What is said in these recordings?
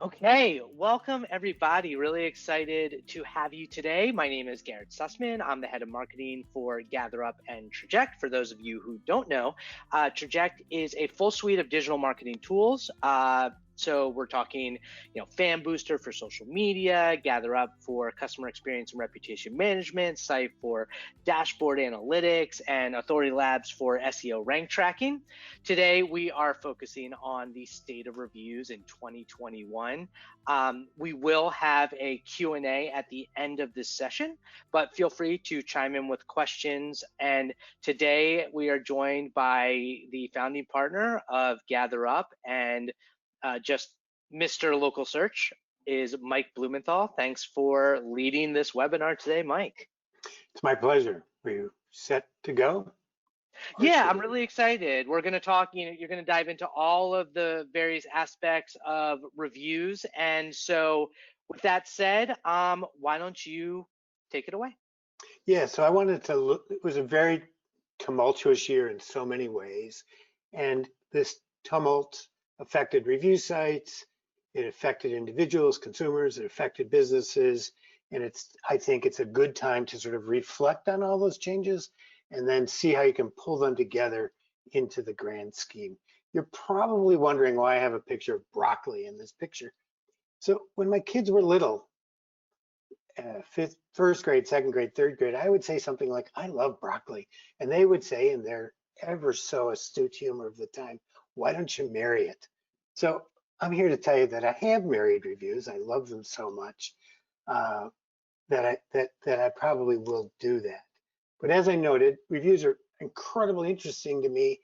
Okay, welcome everybody. Really excited to have you today. My name is Garrett Sussman. I'm the head of marketing for GatherUp and Traject. For those of you who don't know, Traject is a full suite of digital marketing tools. So we're talking, Fan Booster for social media, GatherUp for customer experience and reputation management, Site for dashboard analytics, and Authority Labs for SEO rank tracking. Today, we are focusing on the state of reviews in 2021. We will have a Q&A at the end of this session, but feel free to chime in with questions. And today, we are joined by the founding partner of GatherUp and just Mr. Local Search is Mike Blumenthal. Thanks for leading this webinar today, Mike. It's my pleasure. Are you set to go? Yeah, I'm really excited. We're going to talk, you're going to dive into all of the various aspects of reviews. And so with that said, why don't you take it away? Yeah, so I wanted to look, it was a very tumultuous year in so many ways. And this tumult affected review sites, it affected individuals, consumers, it affected businesses. And I think it's a good time to sort of reflect on all those changes and then see how you can pull them together into the grand scheme. You're probably wondering why I have a picture of broccoli in this picture. So when my kids were little, first grade, second grade, third grade, I would say something like, I love broccoli. And they would say in their ever so astute humor of the time, why don't you marry it? So I'm here to tell you that I have married reviews. I love them so much that I probably will do that. But as I noted, reviews are incredibly interesting to me,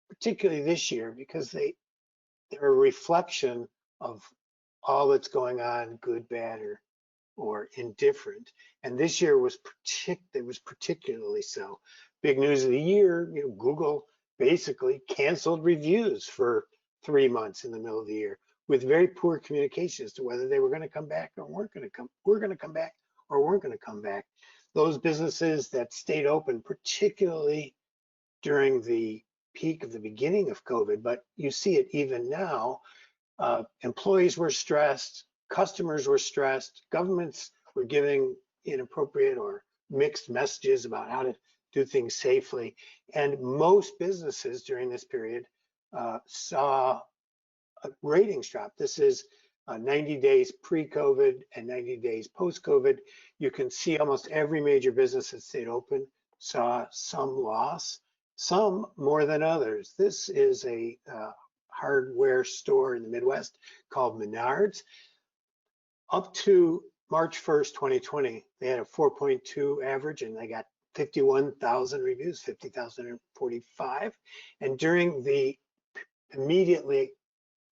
particularly this year, because they're a reflection of all that's going on, good, bad, or indifferent. And this year was particularly so. Big news of the year, Google basically canceled reviews for 3 months in the middle of the year with very poor communication as to whether they were going to come back or weren't going to come back or weren't going to come back. Those businesses that stayed open, particularly during the peak of the beginning of COVID, but you see it even now, employees were stressed, customers were stressed, governments were giving inappropriate or mixed messages about how to do things safely. And most businesses during this period saw ratings drop. This is 90 days pre-COVID and 90 days post-COVID. You can see almost every major business that stayed open saw some loss, some more than others. This is a hardware store in the Midwest called Menards. Up to March 1st, 2020, they had a 4.2 average and they got 51,000 reviews, 50,045. And during the immediately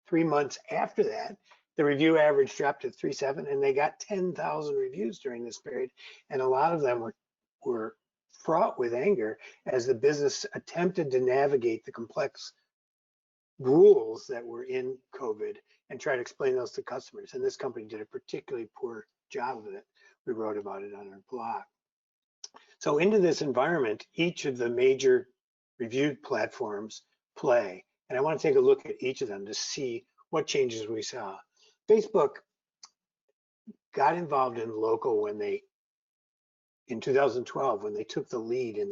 3 months after that, the review average dropped to 3.7 and they got 10,000 reviews during this period. And a lot of them were fraught with anger as the business attempted to navigate the complex rules that were in COVID and try to explain those to customers. And this company did a particularly poor job of it. We wrote about it on our blog. So into this environment, each of the major review platforms play. And I want to take a look at each of them to see what changes we saw. Facebook got involved in local in 2012 when they took the lead in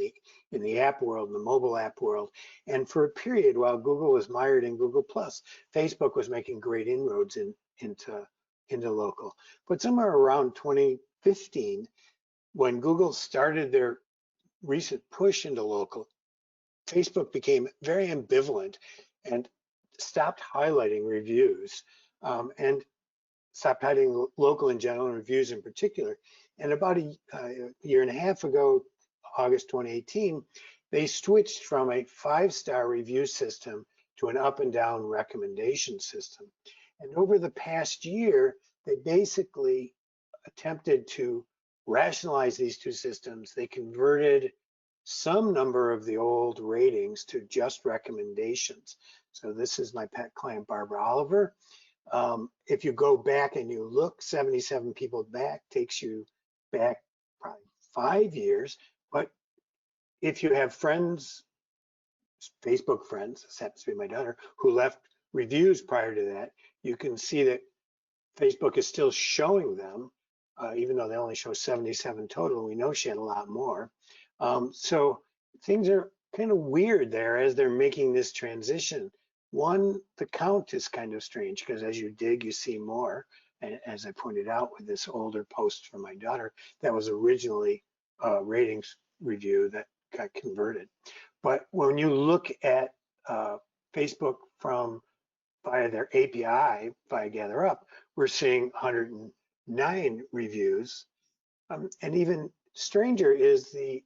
the app world, in the mobile app world. And for a period while Google was mired in Google Plus, Facebook was making great inroads into local. But somewhere around 2015, when Google started their recent push into local, Facebook became very ambivalent and stopped highlighting reviews and stopped highlighting local in general and reviews in particular. And about a year and a half ago, August 2018, they switched from a 5-star review system to an up and down recommendation system. And over the past year, they basically attempted to rationalize these two systems. They converted some number of the old ratings to just recommendations. So this is my pet client, Barbara Oliver. If you go back and you look 77 people back, takes you back probably 5 years. But if you have friends, Facebook friends, this happens to be my daughter, who left reviews prior to that, you can see that Facebook is still showing them, even though they only show 77 total. We know she had a lot more. So things are kind of weird there as they're making this transition. One, the count is kind of strange because as you dig, you see more. And as I pointed out with this older post from my daughter, that was originally a ratings review that got converted. But when you look at Facebook from via their API, via GatherUp, we're seeing 109 reviews. And even stranger is the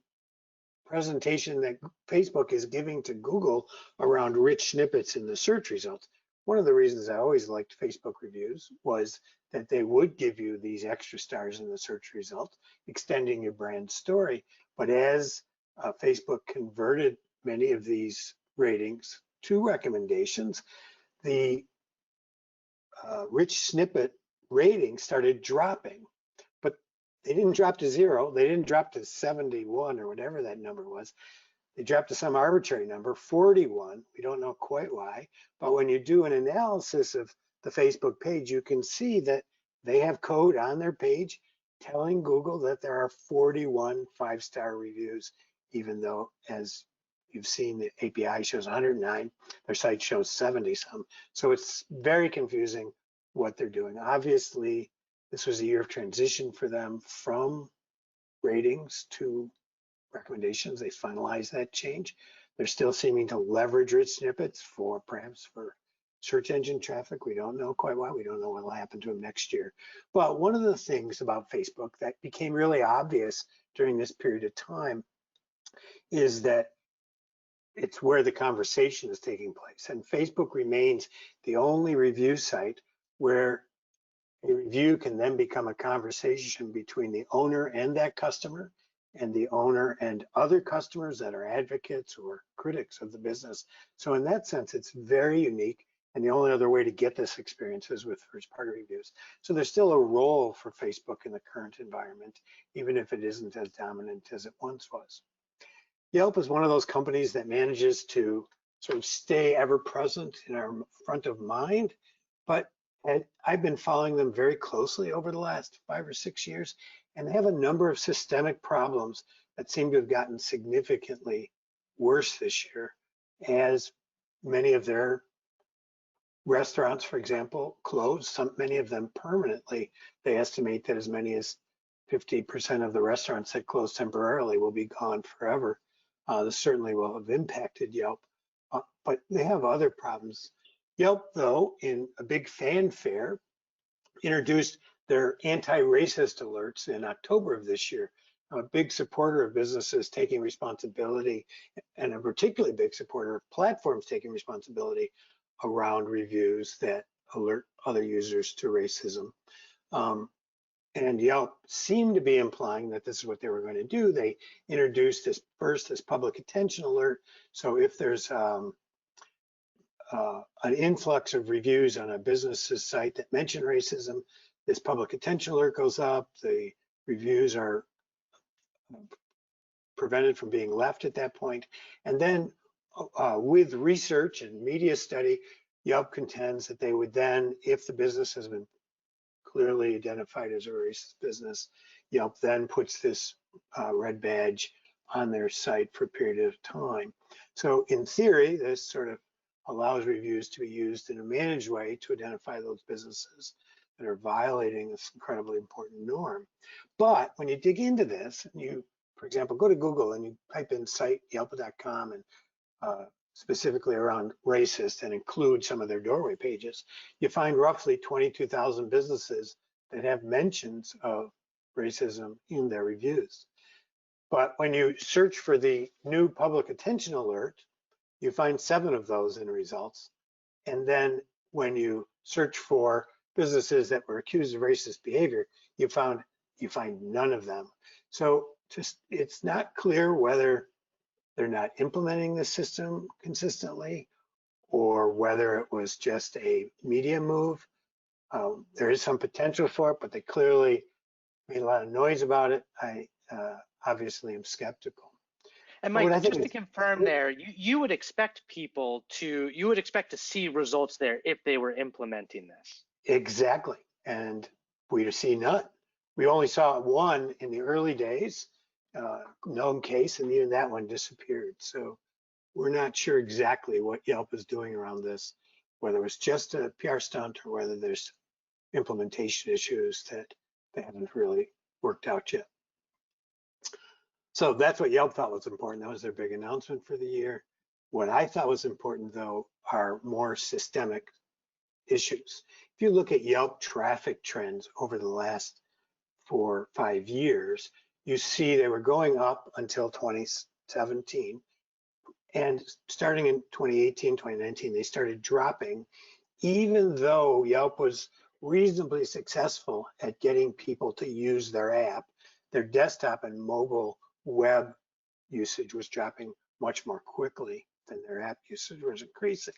presentation that Facebook is giving to Google around rich snippets in the search results. One of the reasons I always liked Facebook reviews was that they would give you these extra stars in the search results, extending your brand story. But as Facebook converted many of these ratings to recommendations, the rich snippet rating started dropping. But they didn't drop to 0. They didn't drop to 71 or whatever that number was. They dropped to some arbitrary number, 41. We don't know quite why. But when you do an analysis of the Facebook page, you can see that they have code on their page telling Google that there are 41 5-star reviews, even though, as you've seen, the API shows 109, their site shows 70 some. So it's very confusing what they're doing. Obviously, this was a year of transition for them from ratings to recommendations. They finalized that change. They're still seeming to leverage rich snippets for perhaps for search engine traffic. We don't know quite why. We don't know what will happen to them next year. But one of the things about Facebook that became really obvious during this period of time is that it's where the conversation is taking place. And Facebook remains the only review site where a review can then become a conversation between the owner and that customer, and the owner and other customers that are advocates or critics of the business. So in that sense, it's very unique. And the only other way to get this experience is with first-party reviews. So there's still a role for Facebook in the current environment, even if it isn't as dominant as it once was. Yelp is one of those companies that manages to sort of stay ever present in our front of mind, but I've been following them very closely over the last 5 or 6 years, and they have a number of systemic problems that seem to have gotten significantly worse this year as many of their restaurants, for example, closed, many of them permanently. They estimate that as many as 50% of the restaurants that closed temporarily will be gone forever. This certainly will have impacted Yelp, but they have other problems. Yelp, though, in a big fanfare, introduced their anti-racist alerts in October of this year. I'm a big supporter of businesses taking responsibility, and a particularly big supporter of platforms taking responsibility around reviews that alert other users to racism. And Yelp seemed to be implying that this is what they were going to do. They introduced this public attention alert. So if there's an influx of reviews on a business's site that mention racism, this public attention alert goes up. The reviews are prevented from being left at that point. And then with research and media study, Yelp contends that they would then, if the business has been clearly identified as a racist business, Yelp then puts this red badge on their site for a period of time. So in theory, this sort of allows reviews to be used in a managed way to identify those businesses that are violating this incredibly important norm. But when you dig into this, and you, for example, go to Google and you type in site yelp.com and specifically around racist and include some of their doorway pages, you find roughly 22,000 businesses that have mentions of racism in their reviews. But when you search for the new public attention alert, you find 7 of those in results. And then when you search for businesses that were accused of racist behavior, you find none of them. So it's not clear whether they're not implementing the system consistently or whether it was just a media move. There is some potential for it, but they clearly made a lot of noise about it. I obviously am skeptical. And Mike, just to confirm there, you would expect people to, you would expect to see results there if they were implementing this. Exactly. and we see none. We only saw one in the early days, known case, and even that one disappeared. So we're not sure exactly what Yelp is doing around this, whether it was just a PR stunt or whether there's implementation issues that they haven't really worked out yet. So that's what Yelp thought was important. That was their big announcement for the year. What I thought was important, though, are more systemic issues. If you look at Yelp traffic trends over the last 4 or 5 years, you see they were going up until 2017. And starting in 2018, 2019, they started dropping, even though Yelp was reasonably successful at getting people to use their app. Their desktop and mobile web usage was dropping much more quickly than their app usage was increasing.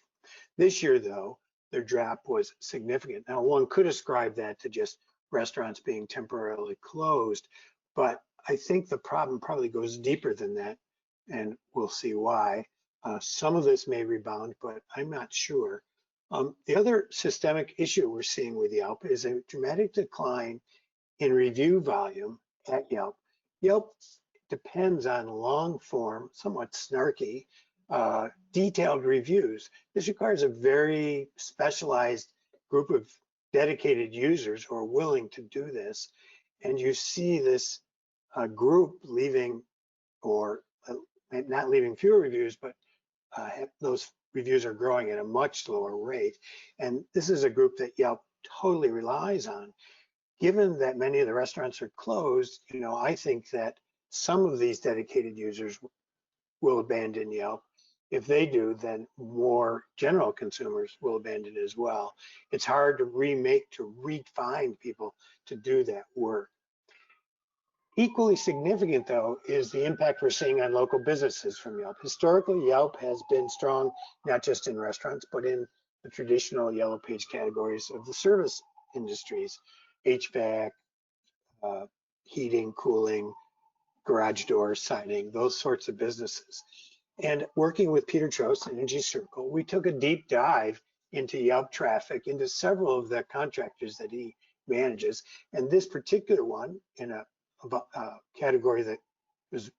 This year, though, their drop was significant. Now, one could ascribe that to just restaurants being temporarily closed, but I think the problem probably goes deeper than that, and we'll see why. Some of this may rebound, but I'm not sure. The other systemic issue we're seeing with Yelp is a dramatic decline in review volume at Yelp. Yelp depends on long form, somewhat snarky, detailed reviews. This requires a very specialized group of dedicated users who are willing to do this. And you see this group leaving, or not leaving fewer reviews, but those reviews are growing at a much slower rate. And this is a group that Yelp totally relies on. Given that many of the restaurants are closed, I think that some of these dedicated users will abandon Yelp. If they do, then more general consumers will abandon as well. It's hard to re-find people to do that work. Equally significant, though, is the impact we're seeing on local businesses from Yelp. Historically, Yelp has been strong, not just in restaurants, but in the traditional Yellow Page categories of the service industries, HVAC, heating, cooling, garage doors, siding, those sorts of businesses. And working with Peter Trost and Energy Circle, we took a deep dive into Yelp traffic, into several of the contractors that he manages. And this particular one, in a category that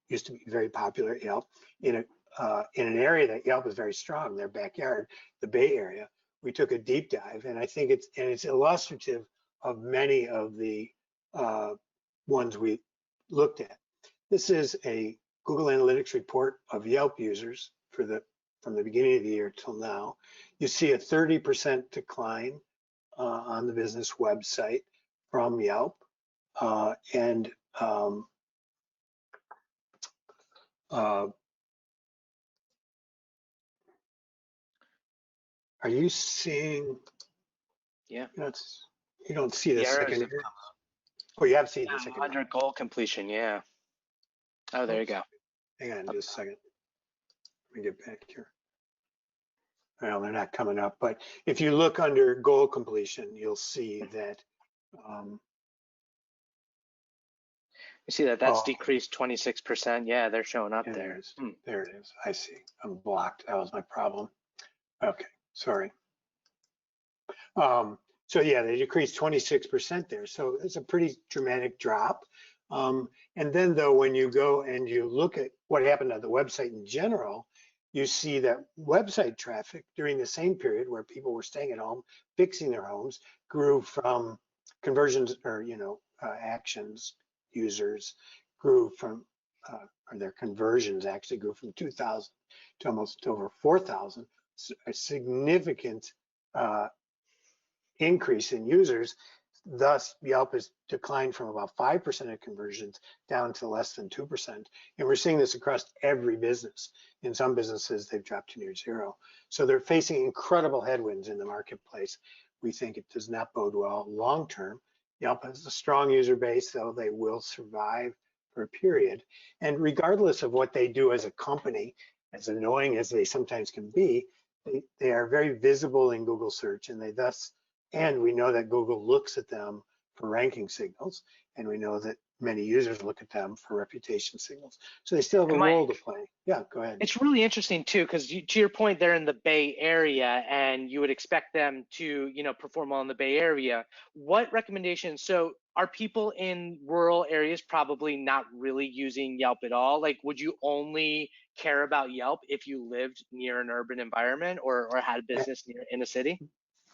used to be very popular at Yelp, in an area that Yelp is very strong, their backyard, the Bay Area, we took a deep dive, and I think it's illustrative of many of the ones we looked at. This is a Google Analytics report of Yelp users from the beginning of the year till now. You see a 30% decline on the business website from Yelp, and are you seeing? Yeah. You don't see the second. Oh, you have seen the second. Under goal completion, yeah. Oh, there you go. Hang on just a second. Let me get back here. Well, they're not coming up, but if you look under goal completion, you'll see that. You see that's decreased 26%. Yeah, they're showing up there. There it is. I see. I'm blocked. That was my problem. Okay, sorry. So yeah, they decreased 26% there. So it's a pretty dramatic drop. And then though, when you go and you look at what happened on the website in general, you see that website traffic during the same period where people were staying at home, fixing their homes, grew from conversions or, actions, users grew from, or their conversions actually grew from 2,000 to almost over 4,000, a significant increase in users. Thus, Yelp has declined from about 5% of conversions down to less than 2%. And we're seeing this across every business. In some businesses, they've dropped to near zero. So they're facing incredible headwinds in the marketplace. We think it does not bode well long term. Yelp has a strong user base, though they will survive for a period. And regardless of what they do as a company, as annoying as they sometimes can be, they are very visible in Google search, and we know that Google looks at them for ranking signals, and we know that many users look at them for reputation signals. So they still have a And role to Mike, play. Yeah, go ahead. it's really interesting too, because to your point, they're in the Bay Area, and you would expect them to, perform well in the Bay Area. What recommendations? So, are people in rural areas probably not really using Yelp at all? Like, would you only care about Yelp if you lived near an urban environment or had a business near in a city?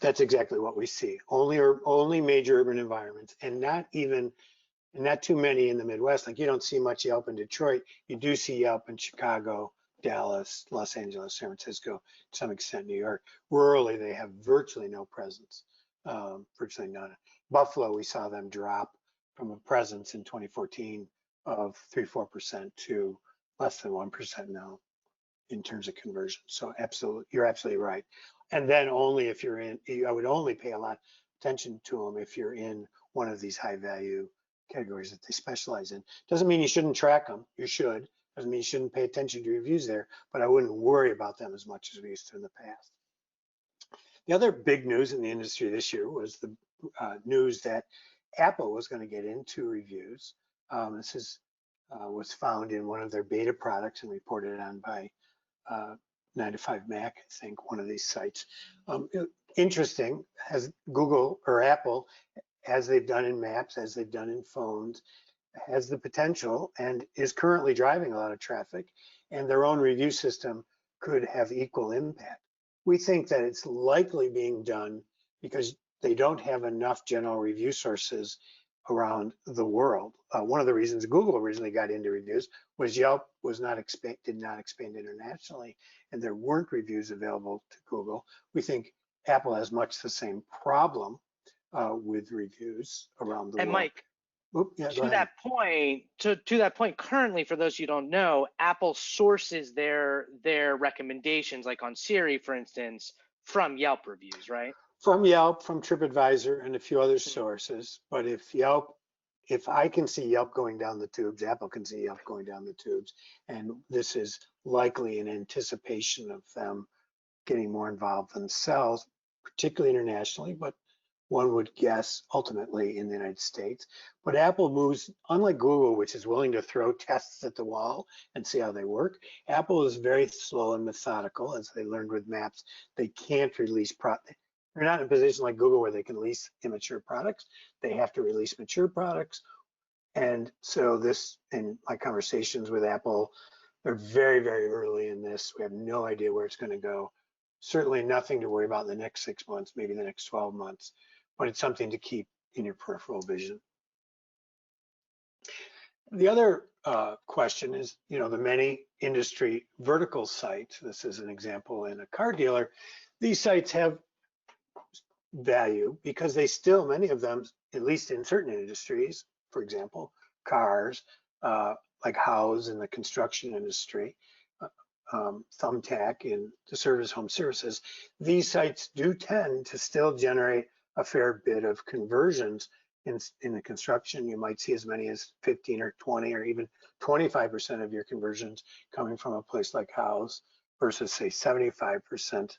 That's exactly what we see. Only major urban environments, and not too many in the Midwest. Like you don't see much Yelp in Detroit. You do see Yelp in Chicago, Dallas, Los Angeles, San Francisco, to some extent New York. Rurally, they have virtually no presence, virtually none. Buffalo, we saw them drop from a presence in 2014 of 3-4% to less than 1% now in terms of conversion. So absolutely, you're absolutely right. And then only if you're in, I would only pay a lot of attention to them if you're in one of these high value categories that they specialize in. Doesn't mean you shouldn't track them. You should. Doesn't mean you shouldn't pay attention to reviews there, but I wouldn't worry about them as much as we used to in the past. The other big news in the industry this year was the news that Apple was going to get into reviews. Was found in one of their beta products and reported on by 9 to 5 Mac, I think, one of these sites. Interesting, as Google or Apple, as they've done in Maps, as they've done in phones, has the potential and is currently driving a lot of traffic, and their own review system could have equal impact. We think that it's likely being done because they don't have enough general review sources around the world. One of the reasons Google originally got into reviews was Yelp did not expand internationally, and there weren't reviews available to Google. We think Apple has much the same problem with reviews around the And world. Mike, Oop, yeah, go to ahead. that point, to that point, currently, for those you don't know, Apple sources their recommendations, like on Siri, for instance, from Yelp reviews, right? From Yelp, from TripAdvisor, and a few other sources. But if I can see Yelp going down the tubes, Apple can see Yelp going down the tubes. And this is likely in anticipation of them getting more involved themselves, particularly internationally, but one would guess ultimately in the United States. But Apple moves, unlike Google, which is willing to throw tests at the wall and see how they work. Apple is very slow and methodical, as they learned with Maps. They can't release they're not in a position like Google where they can release immature products. They have to release mature products. And so this, in my conversations with Apple, they're very, very early in this. We have no idea where it's going to go. Certainly nothing to worry about in the next 6 months, maybe the next 12 months, but it's something to keep in your peripheral vision. The other question is, the many industry vertical sites. This is an example in a car dealer. These sites have value because many of them, at least in certain industries, for example, cars, like House in the construction industry, Thumbtack in the home services, these sites do tend to still generate a fair bit of conversions. In the construction, you might see as many as 15 or 20 or even 25% of your conversions coming from a place like House versus say 75%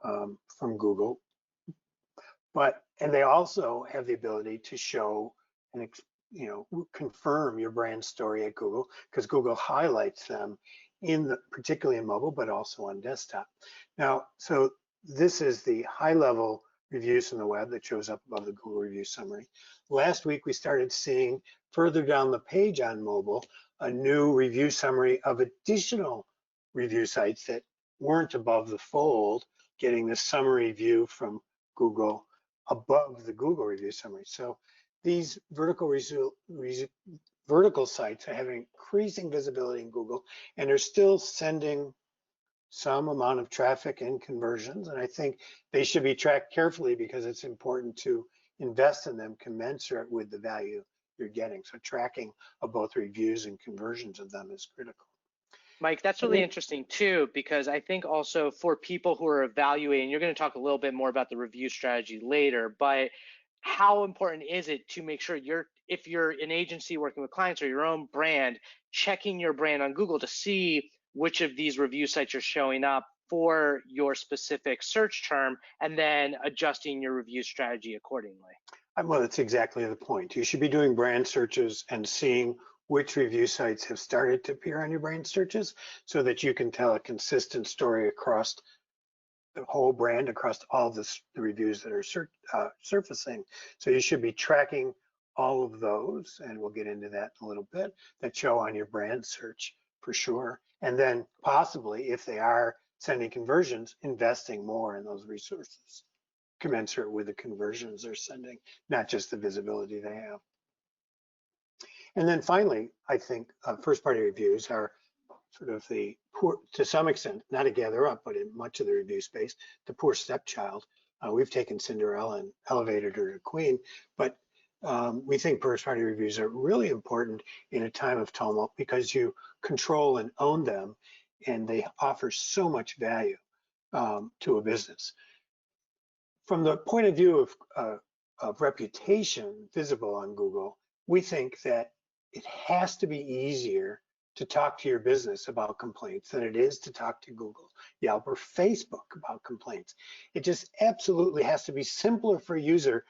from Google. And they also have the ability to show and confirm your brand story at Google, because Google highlights them particularly in mobile, but also on desktop. Now, so this is the high level reviews from the web that shows up above the Google review summary. Last week, we started seeing further down the page on mobile, a new review summary of additional review sites that weren't above the fold, getting the summary view from Google above the Google review summary. So these vertical sites are having increasing visibility in Google, and are still sending some amount of traffic and conversions. And I think they should be tracked carefully because it's important to invest in them commensurate with the value you're getting. So tracking of both reviews and conversions of them is critical. Mike, that's really interesting too, because I think also for people who are evaluating, you're going to talk a little bit more about the review strategy later, but how important is it to make sure if you're an agency working with clients or your own brand, checking your brand on Google to see which of these review sites are showing up for your specific search term, and then adjusting your review strategy accordingly? Well, that's exactly the point. You should be doing brand searches and seeing which review sites have started to appear on your brand searches so that you can tell a consistent story across the whole brand, across all the reviews that are surfacing. So you should be tracking all of those, and we'll get into that in a little bit, that show on your brand search for sure. And then possibly, if they are sending conversions, investing more in those resources commensurate with the conversions they're sending, not just the visibility they have. And then finally, I think first-party reviews are sort of the poor, to some extent, not a GatherUp, but in much of the review space, the poor stepchild. We've taken Cinderella and elevated her to queen, but we think first-party reviews are really important in a time of tumult because you control and own them, and they offer so much value to a business. From the point of view of reputation visible on Google, we think that it has to be easier to talk to your business about complaints than it is to talk to Google, Yelp, or Facebook about complaints. It just absolutely has to be simpler for a user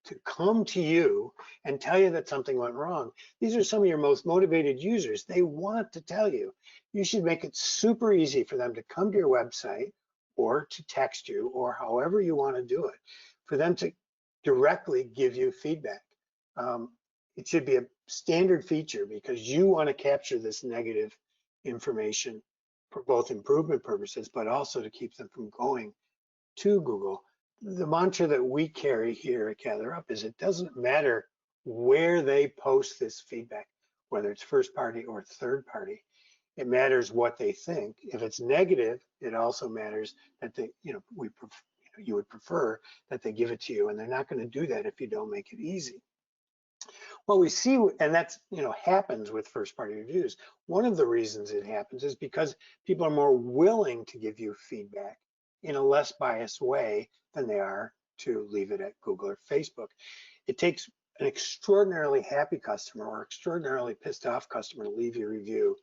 to come to you and tell you that something went wrong. These are some of your most motivated users. They want to tell you. You should make it super easy for them to come to your website or to text you or however you want to do it, for them to directly give you feedback. It should be a standard feature because you want to capture this negative information for both improvement purposes, but also to keep them from going to Google. The mantra that we carry here at GatherUp is it doesn't matter where they post this feedback, whether it's first party or third party. It matters what they think. If it's negative, it also matters that they, you would prefer that they give it to you, and they're not going to do that if you don't make it easy. What we see, and that's happens with first party reviews. One of the reasons it happens is because people are more willing to give you feedback in a less biased way than they are to leave it at Google or Facebook. It takes an extraordinarily happy customer or extraordinarily pissed off customer to leave your review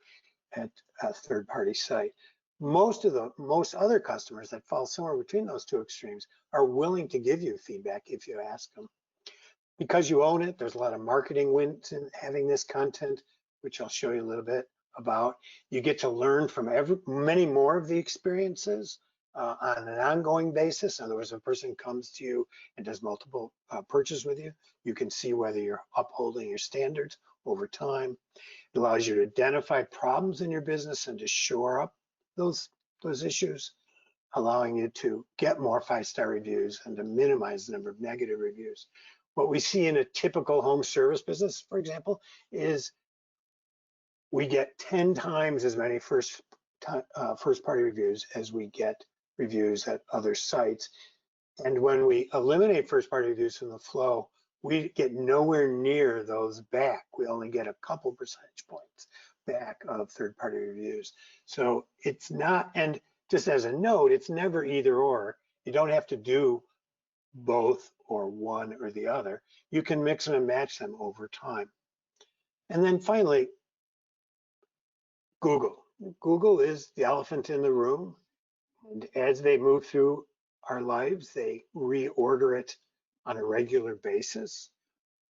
at a third party site. Most other customers that fall somewhere between those two extremes are willing to give you feedback if you ask them. Because you own it, there's a lot of marketing wins in having this content, which I'll show you a little bit about. You get to learn from many more of the experiences on an ongoing basis. In other words, if a person comes to you and does multiple purchases with you, you can see whether you're upholding your standards over time. It allows you to identify problems in your business and to shore up those issues, allowing you to get more 5-star reviews and to minimize the number of negative reviews. What we see in a typical home service business, for example, is we get 10 times as many first-party reviews as we get reviews at other sites. And when we eliminate first-party reviews from the flow, we get nowhere near those back. We only get a couple percentage points back of third-party reviews. So it's not, and just as a note, it's never either or. You don't have to do both or one or the other. You can mix and match them over time. And then finally, Google. Google is the elephant in the room. And as they move through our lives, they reorder it on a regular basis.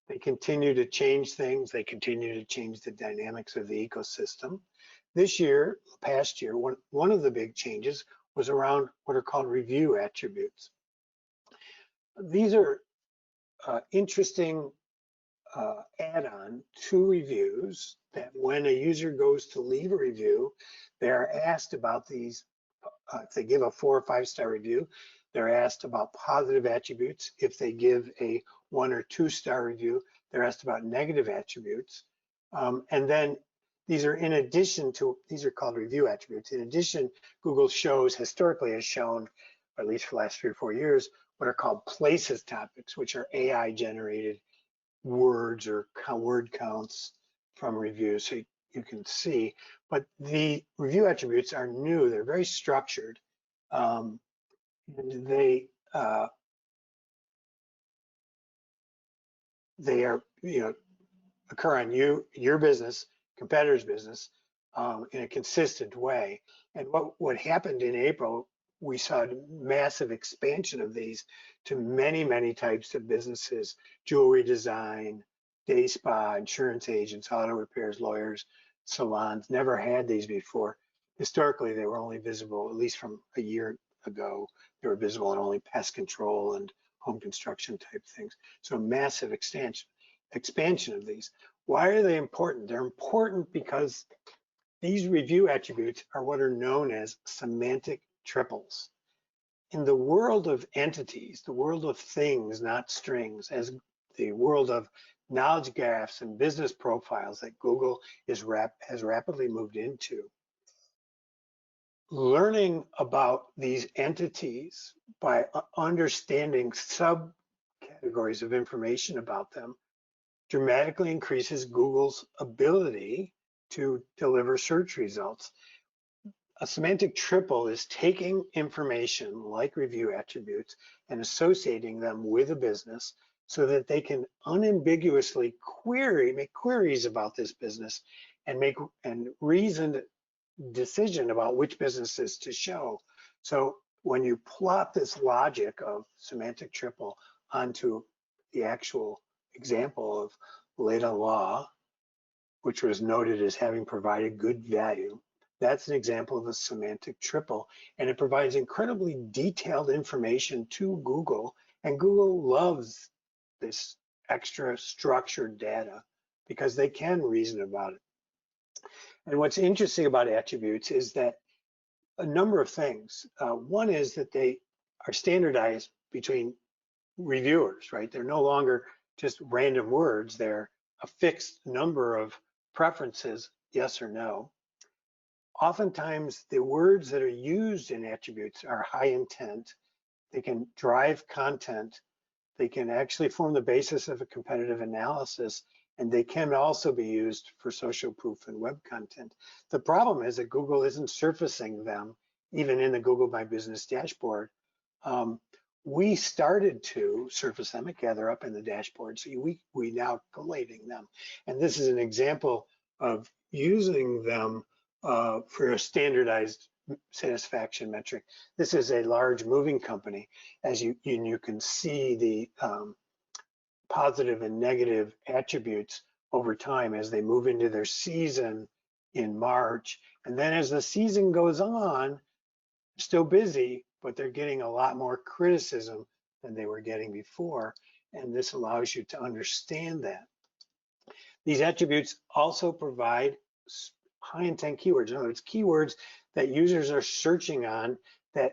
They continue to change things. They continue to change the dynamics of the ecosystem. This year, past year, one of the big changes was around what are called review attributes. These are interesting add-on to reviews that when a user goes to leave a review, they're asked about these. If they give a 4 or 5-star review, they're asked about positive attributes. If they give a 1 or 2-star review, they're asked about negative attributes. And then these are in addition to, these are called review attributes. In addition, Google historically has shown, or at least for the last 3 or 4 years, what are called places topics, which are AI generated words or word counts from reviews. So you can see, but the review attributes are new. They're very structured. And they are, occur on your business, competitor's business, in a consistent way. And what happened in April we saw massive expansion of these to many, many types of businesses: jewelry design, day spa, insurance agents, auto repairs, lawyers, salons. Never had these before. Historically, they were only visible, at least from a year ago, they were visible in only pest control and home construction type things. So massive expansion of these. Why are they important? They're important because these review attributes are what are known as semantic triples. In the world of entities, the world of things, not strings, as the world of knowledge graphs and business profiles that Google has rapidly moved into, learning about these entities by understanding subcategories of information about them dramatically increases Google's ability to deliver search results. A semantic triple is taking information like review attributes and associating them with a business so that they can unambiguously make queries about this business and make reasoned decision about which businesses to show. So when you plot this logic of semantic triple onto the actual example of Leda Law, which was noted as having provided good value, that's an example of a semantic triple, and it provides incredibly detailed information to Google, and Google loves this extra structured data because they can reason about it. And what's interesting about attributes is that a number of things. One is that they are standardized between reviewers, right? They're no longer just random words. They're a fixed number of preferences, yes or no. Oftentimes, the words that are used in attributes are high intent. They can drive content. They can actually form the basis of a competitive analysis, and they can also be used for social proof and web content. The problem is that Google isn't surfacing them even in the Google My Business dashboard. We started to surface them at GatherUp in the dashboard, so we now collating them. And this is an example of using them for a standardized satisfaction metric. This is a large moving company. As you can see the positive and negative attributes over time as they move into their season in March. And then as the season goes on, still busy, but they're getting a lot more criticism than they were getting before. And this allows you to understand that. These attributes also provide high intent keywords. In other words, keywords that users are searching on that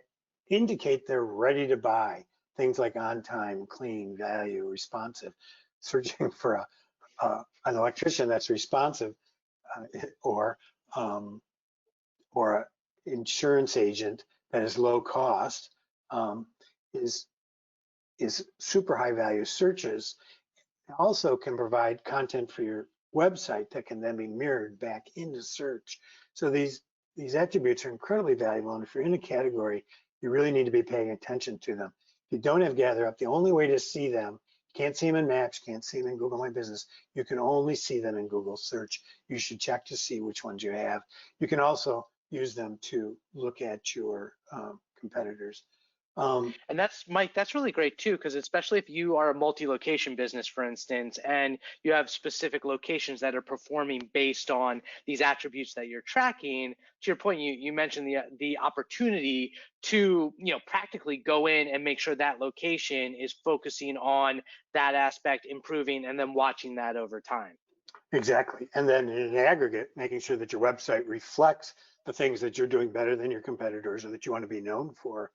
indicate they're ready to buy. Things like on time, clean, value, responsive. Searching for an electrician that's responsive, or an insurance agent that is low cost, is super high value searches. It also can provide content for your website that can then be mirrored back into search. So these attributes are incredibly valuable, and if you're in a category, you really need to be paying attention to them. If you don't have GatherUp, the only way to see them, you can't see them in Maps, can't see them in Google My Business, you can only see them in Google Search. You should check to see which ones you have. You can also use them to look at your competitors. And that's, Mike, that's really great too, because especially if you are a multi-location business, for instance, and you have specific locations that are performing based on these attributes that you're tracking. To your point, you mentioned the opportunity to practically go in and make sure that location is focusing on that aspect, improving, and then watching that over time. Exactly. And then in aggregate, making sure that your website reflects the things that you're doing better than your competitors or that you want to be known for,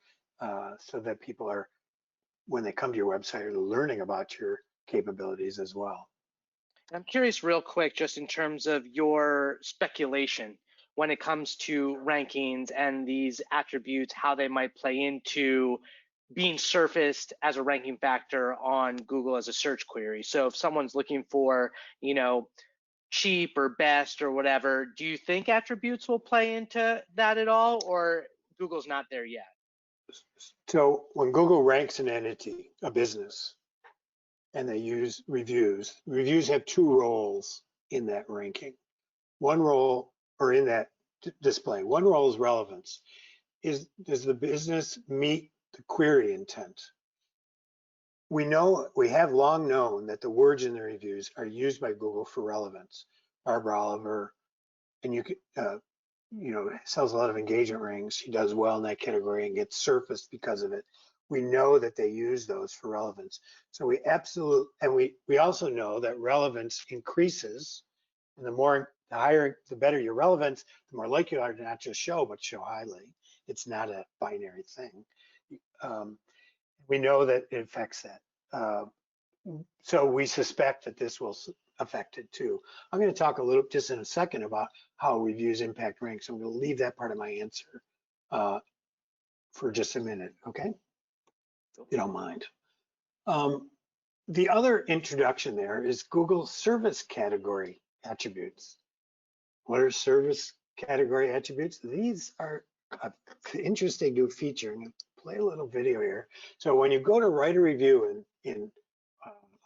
so that people are, when they come to your website, are learning about your capabilities as well. I'm curious real quick, just in terms of your speculation when it comes to rankings and these attributes, how they might play into being surfaced as a ranking factor on Google as a search query. So if someone's looking for, cheap or best or whatever, do you think attributes will play into that at all, or Google's not there yet? So when Google ranks an entity, a business, and they use reviews have two roles in that ranking. One role, or in that display, one role is relevance. does the business meet the query intent? We have long known that the words in the reviews are used by Google for relevance. Barbara Oliver, and sells a lot of engagement rings. She does well in that category and gets surfaced because of it. We know that they use those for relevance. So we also know that relevance increases, and the better your relevance, the more likely you are to not just show, but show highly. It's not a binary thing. We know that it affects that. So we suspect that this will affect it too. I'm going to talk a little just in a second about how reviews impact ranks. I'm going to leave that part of my answer for just a minute, okay? If you don't mind. The other introduction there is Google service category attributes. What are service category attributes? These are an interesting new feature. I'm going to play a little video here. So when you go to write a review in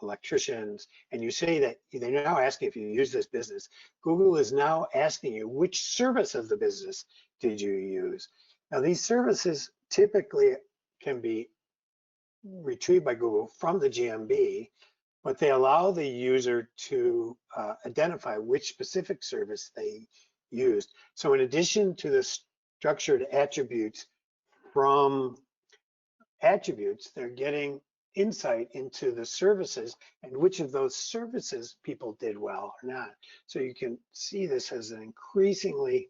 electricians, and you say that they're now asking if you use this business, Google is now asking you which service of the business did you use. Now these services typically can be retrieved by Google from the GMB, but they allow the user to identify which specific service they used. So in addition to the structured attributes from attributes, they're getting insight into the services and which of those services people did well or not. So you can see this as an increasingly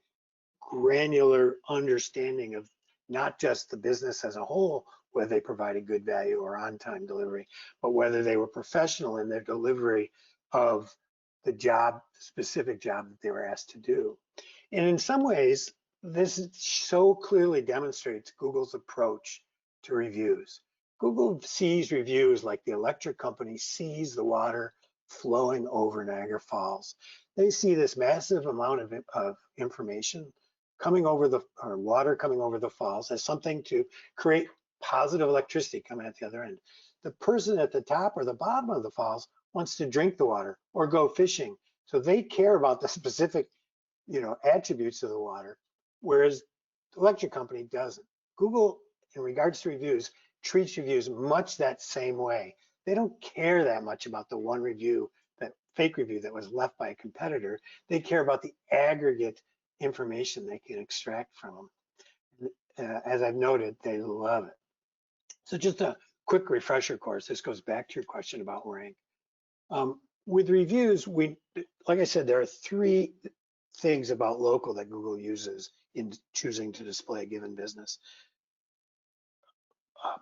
granular understanding of not just the business as a whole, whether they provided good value or on-time delivery, but whether they were professional in their delivery of the specific job that they were asked to do. And in some ways, this so clearly demonstrates Google's approach to reviews. Google sees reviews like the electric company sees the water flowing over Niagara Falls. They see this massive amount of information coming over water coming over the falls as something to create positive electricity coming at the other end. The person at the top or the bottom of the falls wants to drink the water or go fishing. So they care about the specific, attributes of the water, whereas the electric company doesn't. Google, in regards to reviews, treats reviews much that same way. They don't care that much about the one review, that fake review that was left by a competitor. They care about the aggregate information they can extract from them. As I've noted, they love it. So just a quick refresher course. This goes back to your question about rank. With reviews, like I said, there are three things about local that Google uses in choosing to display a given business.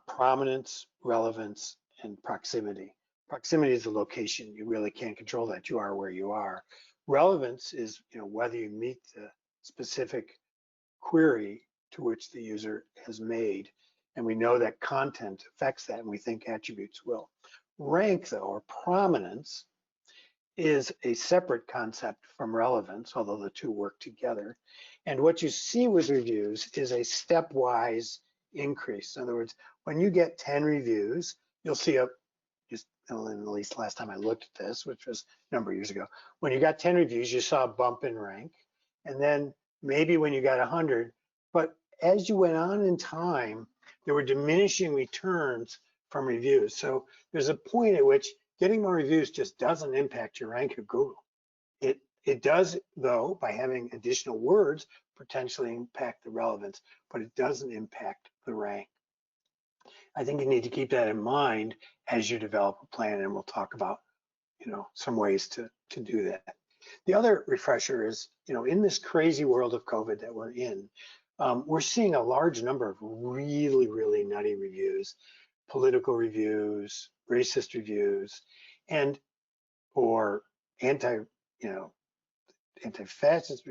Prominence, relevance, and proximity. Proximity is the location. You really can't control that. You are where you are. Relevance is, whether you meet the specific query to which the user has made. And we know that content affects that, and we think attributes will. Rank, though, or prominence, is a separate concept from relevance, although the two work together. And what you see with reviews is a stepwise increase. In other words, when you get 10 reviews, you'll see at least last time I looked at this, which was a number of years ago, when you got 10 reviews, you saw a bump in rank. And then maybe when you got 100, but as you went on in time, there were diminishing returns from reviews. So there's a point at which getting more reviews just doesn't impact your rank at Google. It does, though, by having additional words, potentially impact the relevance, but it doesn't impact the rank. I think you need to keep that in mind as you develop a plan, and we'll talk about, some ways to do that. The other refresher is, in this crazy world of COVID that we're in, we're seeing a large number of really, really nutty reviews, political reviews, racist reviews, or anti-fascist,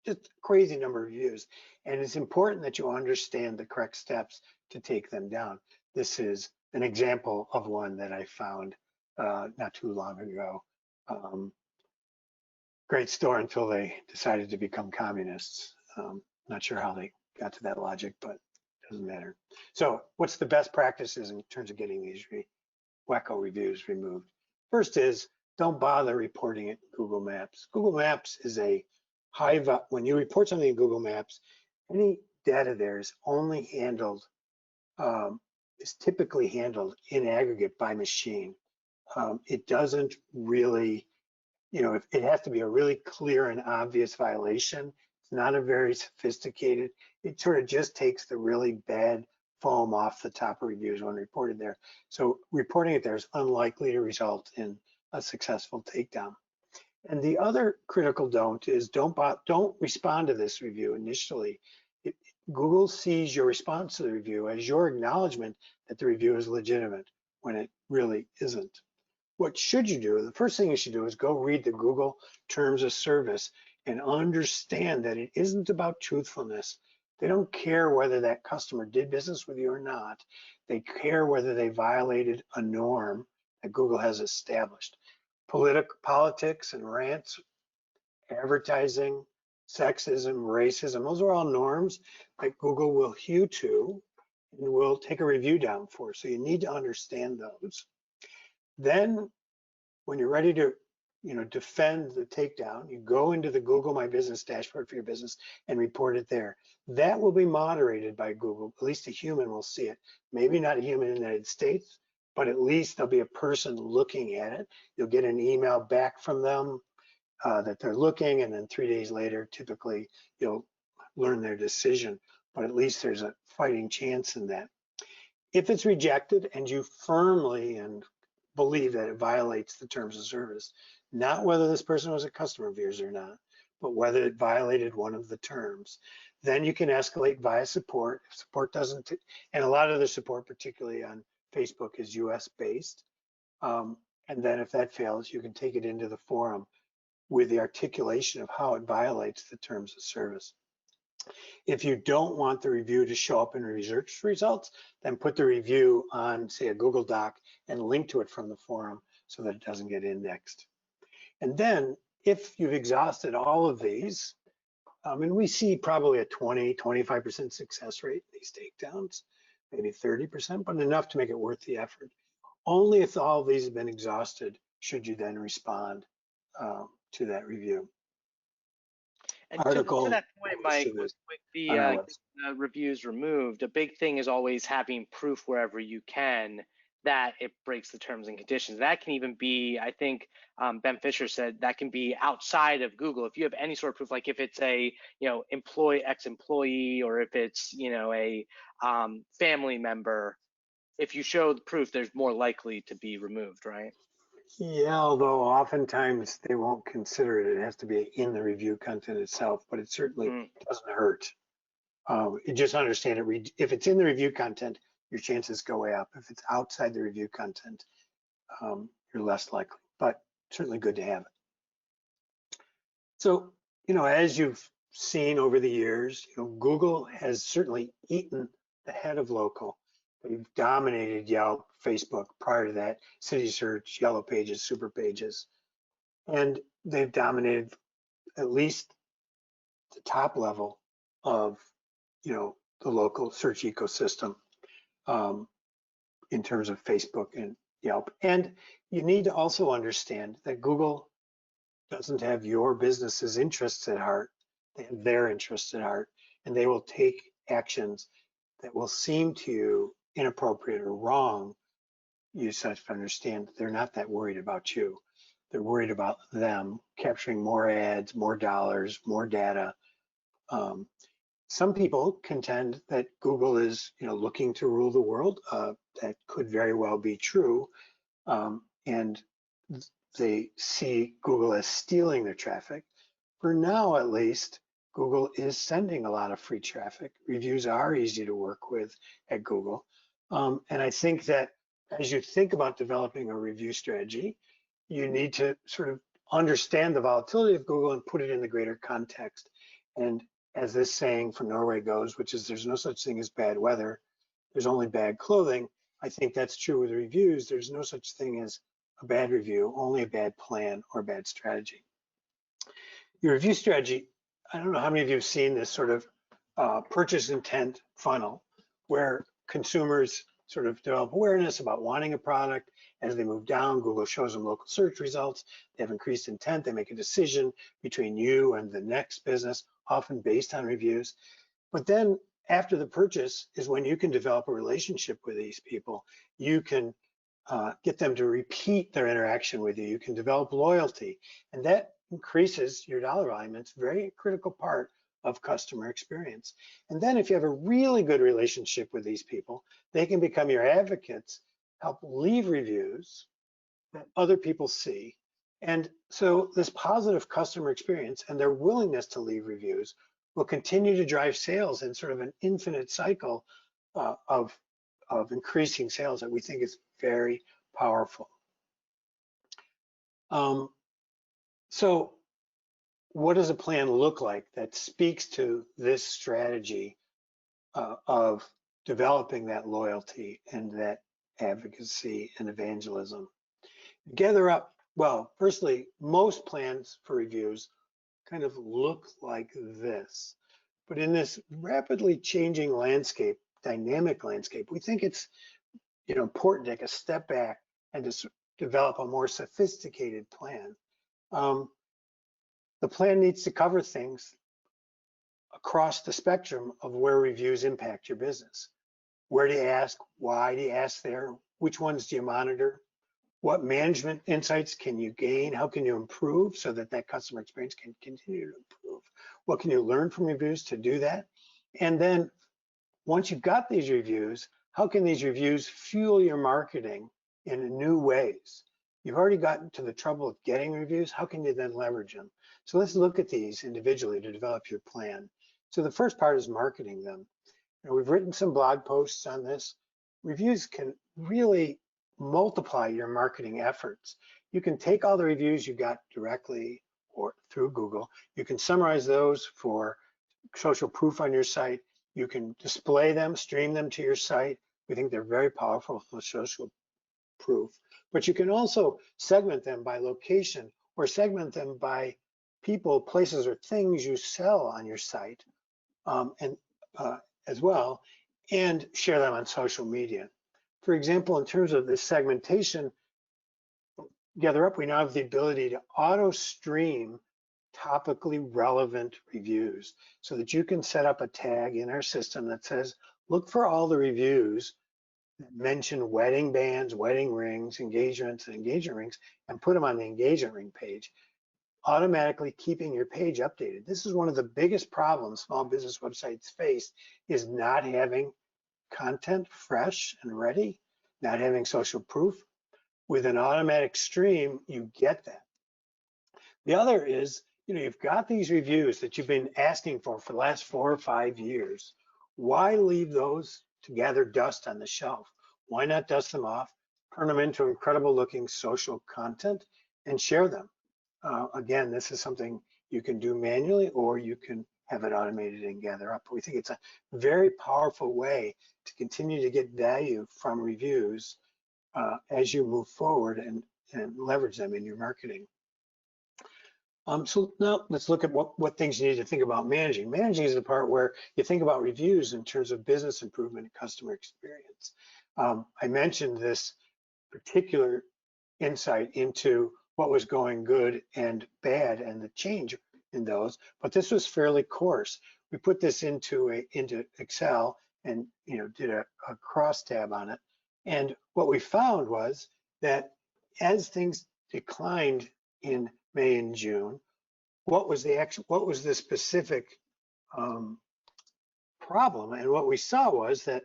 just crazy number of reviews. And it's important that you understand the correct steps to take them down. This is an example of one that I found not too long ago. Great store until they decided to become communists. Not sure how they got to that logic, but it doesn't matter. So what's the best practices in terms of getting these wacko reviews removed? First is, don't bother reporting it in Google Maps. Google Maps is when you report something in Google Maps, any data there is only handled, is typically handled in aggregate by machine. It doesn't really, it has to be a really clear and obvious violation. It's not a very sophisticated, it sort of just takes the really bad foam off the top of reviews when reported there. So reporting it there is unlikely to result in a successful takedown. And the other critical don't is don't respond to this review initially. Google sees your response to the review as your acknowledgement that the review is legitimate when it really isn't. What should you do? The first thing you should do is go read the Google Terms of Service and understand that it isn't about truthfulness. They don't care whether that customer did business with you or not. They care whether they violated a norm that Google has established. Politics and rants, advertising, sexism, racism, those are all norms that Google will hew to and will take a review down for. So you need to understand those. Then when you're ready to defend the takedown, you go into the Google My Business dashboard for your business and report it there. That will be moderated by Google. At least a human will see it. Maybe not a human in the United States, but at least there'll be a person looking at it. You'll get an email back from them that they're looking, and then 3 days later, typically, you'll learn their decision, but at least there's a fighting chance in that. If it's rejected and you firmly and believe that it violates the terms of service, not whether this person was a customer of yours or not, but whether it violated one of the terms, then you can escalate via support. If support doesn't, and a lot of the support, particularly on Facebook, is US based. And then if that fails, you can take it into the forum with the articulation of how it violates the terms of service. If you don't want the review to show up in research results, then put the review on, say, a Google Doc and link to it from the forum so that it doesn't get indexed. And then if you've exhausted all of these, and we see probably a 20–25% success rate in these takedowns, maybe 30%, but enough to make it worth the effort. Only if all of these have been exhausted should you then respond to that review. And to that point, Mike, with the reviews removed, a big thing is always having proof wherever you can that it breaks the terms and conditions. That can even be, I think Ben Fisher said, that can be outside of Google. If you have any sort of proof, like if it's a ex-employee, or if it's a family member, if you show the proof, there's more likely to be removed, right? Yeah, although oftentimes they won't consider it. It has to be in the review content itself, but it certainly doesn't hurt. You just understand it. If it's in the review content, your chances go way up. If it's outside the review content, you're less likely, but certainly good to have it. So, as you've seen over the years, Google has certainly eaten the head of local. They've dominated Yelp, Facebook, prior to that, City Search, Yellow Pages, Super Pages. And they've dominated at least the top level of, the local search ecosystem in terms of Facebook and Yelp. And you need to also understand that Google doesn't have your business's interests at heart. They have their interests at heart, and they will take actions that will seem to you inappropriate or wrong. You just have to understand that they're not that worried about you. They're worried about them capturing more ads, more dollars, more data. Some people contend that Google is, looking to rule the world. That could very well be true, and they see Google as stealing their traffic. For now, at least, Google is sending a lot of free traffic. Reviews are easy to work with at Google. And I think that as you think about developing a review strategy, you need to sort of understand the volatility of Google and put it in the greater context. And as this saying from Norway goes, which is there's no such thing as bad weather, there's only bad clothing. I think that's true with reviews. There's no such thing as a bad review, only a bad plan or bad strategy. Your review strategy, I don't know how many of you have seen this sort of purchase intent funnel where consumers sort of develop awareness about wanting a product. As they move down, Google shows them local search results. They have increased intent. They make a decision between you and the next business, often based on reviews. But then after the purchase is when you can develop a relationship with these people. You can get them to repeat their interaction with you. You can develop loyalty, and that increases your dollar volume. It's a very critical part of customer experience. And then if you have a really good relationship with these people, they can become your advocates, help leave reviews that other people see. And so this positive customer experience and their willingness to leave reviews will continue to drive sales in sort of an infinite cycle of increasing sales that we think is very powerful. So what does a plan look like that speaks to this strategy of developing that loyalty and that advocacy and evangelism? GatherUp, well, firstly, most plans for reviews kind of look like this. But in this rapidly changing landscape, dynamic landscape, we think it's important to take a step back and to develop a more sophisticated plan. The plan needs to cover things across the spectrum of where reviews impact your business. Where do you ask? Why do you ask there? Which ones do you monitor? What management insights can you gain? How can you improve so that that customer experience can continue to improve? What can you learn from reviews to do that? And then once you've got these reviews, how can these reviews fuel your marketing in new ways? You've already gotten to the trouble of getting reviews. How can you then leverage them? So let's look at these individually to develop your plan. So the first part is marketing them. We've written some blog posts on this. Reviews can really multiply your marketing efforts. You can take all the reviews you got directly or through Google. You can summarize those for social proof on your site. You can display them, stream them to your site. We think they're very powerful for social proof. But you can also segment them by location or segment them by people, places, or things you sell on your site as well, and share them on social media. For example, in terms of this segmentation, GatherUp, we now have the ability to auto stream topically relevant reviews so that you can set up a tag in our system that says, look for all the reviews that mention wedding bands, wedding rings, engagements, and engagement rings, and put them on the engagement ring page, automatically keeping your page updated. This is one of the biggest problems small business websites face, is not having content fresh and ready, not having social proof. With an automatic stream, you get that. The other is, you've got these reviews that you've been asking for the last 4 or 5 years. Why leave those to gather dust on the shelf? Why not dust them off, turn them into incredible looking social content, and share them? Again, this is something you can do manually, or you can have it automated and GatherUp. We think it's a very powerful way to continue to get value from reviews as you move forward and leverage them in your marketing. So now let's look at what things you need to think about managing. Managing is the part where you think about reviews in terms of business improvement and customer experience. I mentioned this particular insight into what was going good and bad and the change in those, but this was fairly coarse. We put this into Excel and did a cross tab on it. And what we found was that as things declined in May and June, what was the specific problem? And what we saw was that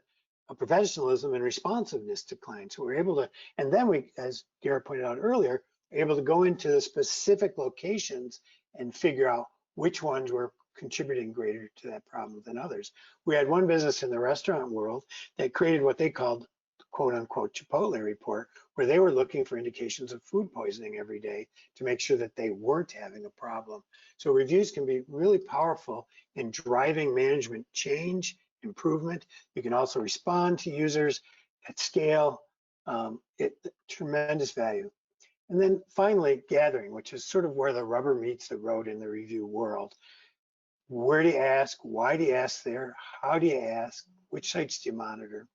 professionalism and responsiveness declined. So we're able to, and then we, as Garrett pointed out earlier, able to go into the specific locations and figure out which ones were contributing greater to that problem than others. We had one business in the restaurant world that created what they called quote unquote Chipotle report, where they were looking for indications of food poisoning every day to make sure that they weren't having a problem. So reviews can be really powerful in driving management change, improvement. You can also respond to users at scale. Tremendous value. And then finally, gathering, which is sort of where the rubber meets the road in the review world. Where do you ask? Why do you ask there? How do you ask? Which sites do you monitor?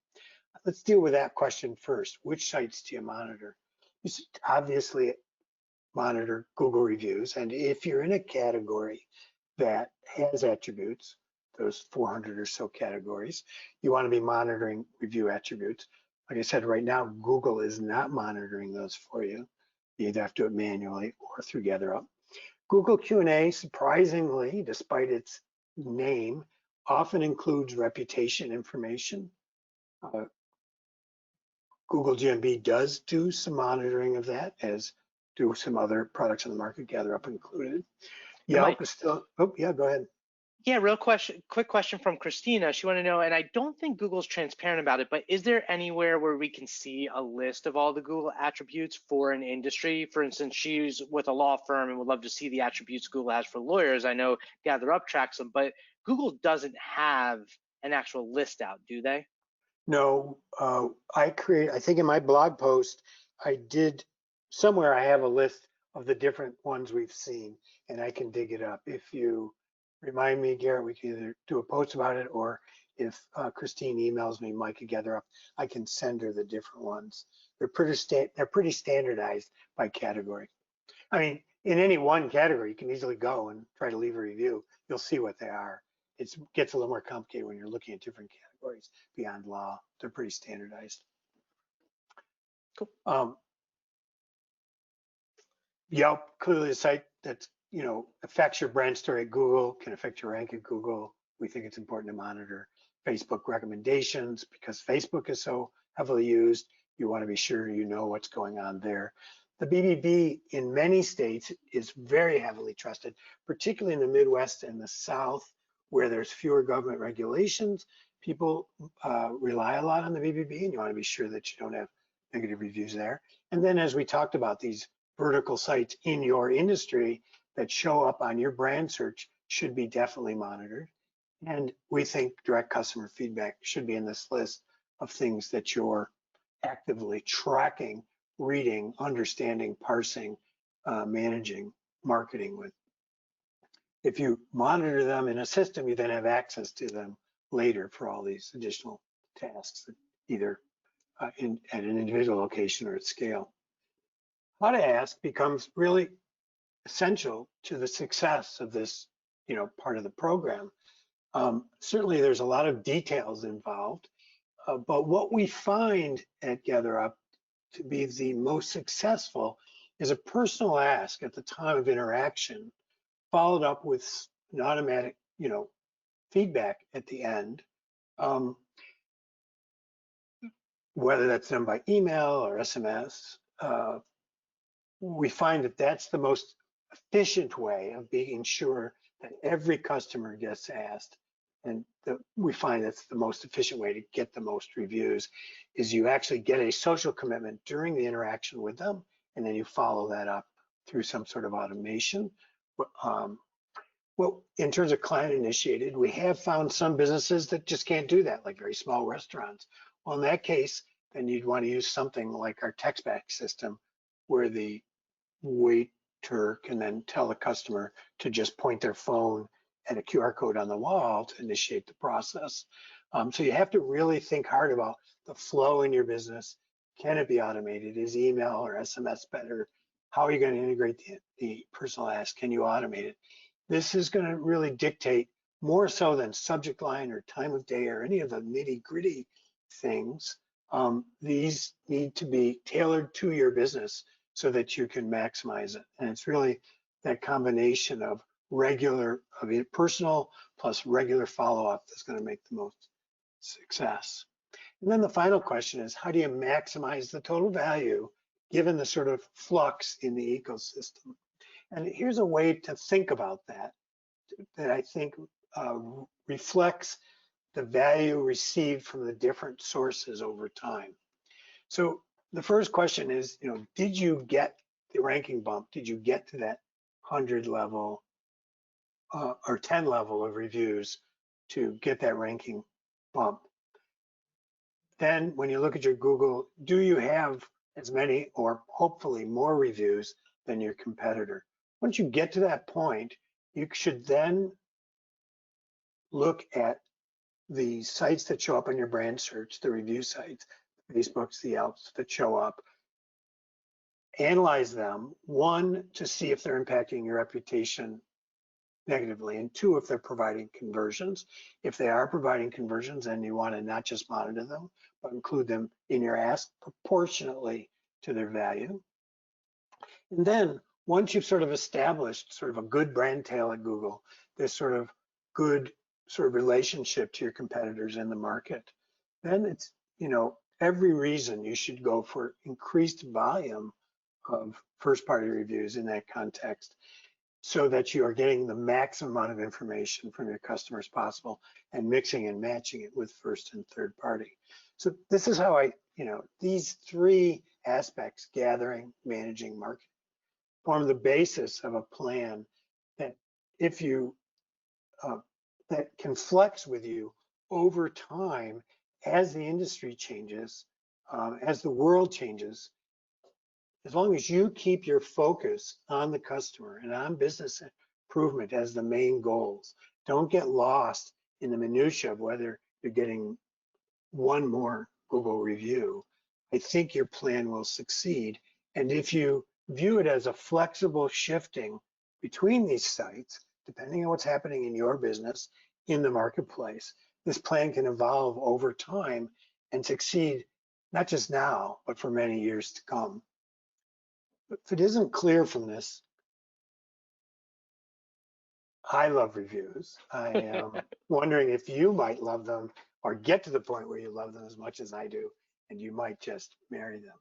Let's deal with that question first. Which sites do you monitor? You should obviously monitor Google reviews. And if you're in a category that has attributes, those 400 or so categories. You want to be monitoring review attributes. Like I said, right now, Google is not monitoring those for you. You either have to do it manually or through GatherUp. Google Q&A, surprisingly, despite its name, often includes reputation information. Google GMB does do some monitoring of that, as do some other products on the market, GatherUp included. Yelp is still, oh yeah, go ahead. Yeah, quick question from Christina. She wanted to know, and I don't think Google's transparent about it, but is there anywhere where we can see a list of all the Google attributes for an industry? For instance, she's with a law firm and would love to see the attributes Google has for lawyers. I know GatherUp tracks them, but Google doesn't have an actual list out, do they? No, I think in my blog post, I did, somewhere I have a list of the different ones we've seen, and I can dig it up. If you remind me, Garrett, we can either do a post about it, or if Christine emails me, Mike GatherUp, I can send her the different ones. They're pretty standardized by category. I mean, in any one category, you can easily go and try to leave a review. You'll see what they are. It gets a little more complicated when you're looking at different categories beyond law. They're pretty standardized. Cool. Yelp, clearly a site that affects your brand story at Google, can affect your rank at Google. We think it's important to monitor Facebook recommendations because Facebook is so heavily used. You want to be sure you know what's going on there. The BBB in many states is very heavily trusted, particularly in the Midwest and the South, where there's fewer government regulations. People rely a lot on the BBB, and you want to be sure that you don't have negative reviews there. And then, as we talked about, these vertical sites in your industry that show up on your brand search should be definitely monitored. And we think direct customer feedback should be in this list of things that you're actively tracking, reading, understanding, parsing, managing, marketing with. If you monitor them in a system, you then have access to them later for all these additional tasks, either at an individual location or at scale. How to ask becomes really essential to the success of this, part of the program. Certainly, there's a lot of details involved, but what we find at GatherUp to be the most successful is a personal ask at the time of interaction, followed up with an automatic, feedback at the end. Whether that's done by email or SMS, we find that that's the most efficient way of being sure that every customer gets asked. And we find that's the most efficient way to get the most reviews is you actually get a social commitment during the interaction with them, and then you follow that up through some sort of automation. Well, in terms of client initiated, we have found some businesses that just can't do that, like very small restaurants. Well, in that case, then you'd want to use something like our text back system, where the waiter can then tell the customer to just point their phone at a QR code on the wall to initiate the process. So you have to really think hard about the flow in your business. Can it be automated? Is email or SMS better? How are you going to integrate the personal ask? Can you automate it? This is going to really dictate, more so than subject line or time of day or any of the nitty gritty things. These need to be tailored to your business so that you can maximize it. And it's really that combination of personal plus regular follow-up that's going to make the most success. And then the final question is, how do you maximize the total value given the sort of flux in the ecosystem? And here's a way to think about that I think reflects the value received from the different sources over time. So the first question is, did you get the ranking bump? Did you get to that 100 level or 10 level of reviews to get that ranking bump? Then when you look at your Google, do you have as many or hopefully more reviews than your competitor? Once you get to that point, you should then look at the sites that show up on your brand search, the review sites, Facebooks, the Yelps that show up, analyze them, one, to see if they're impacting your reputation negatively, and two, if they're providing conversions. If they are providing conversions, then you want to not just monitor them, but include them in your ask proportionately to their value. And then once you've sort of established sort of a good brand tail at Google, this sort of good sort of relationship to your competitors in the market, then it's, every reason you should go for increased volume of first party reviews in that context, so that you are getting the maximum amount of information from your customers possible and mixing and matching it with first and third party. So this is how these three aspects, gathering, managing, marketing, form the basis of a plan that if you that can flex with you over time as the industry changes, as the world changes. As long as you keep your focus on the customer and on business improvement as the main goals, don't get lost in the minutia of whether you're getting one more Google review, I think your plan will succeed. And if you view it as a flexible shifting between these sites, depending on what's happening in your business, in the marketplace, this plan can evolve over time and succeed, not just now, but for many years to come. If it isn't clear from this, I love reviews. I am wondering if you might love them or get to the point where you love them as much as I do, and you might just marry them.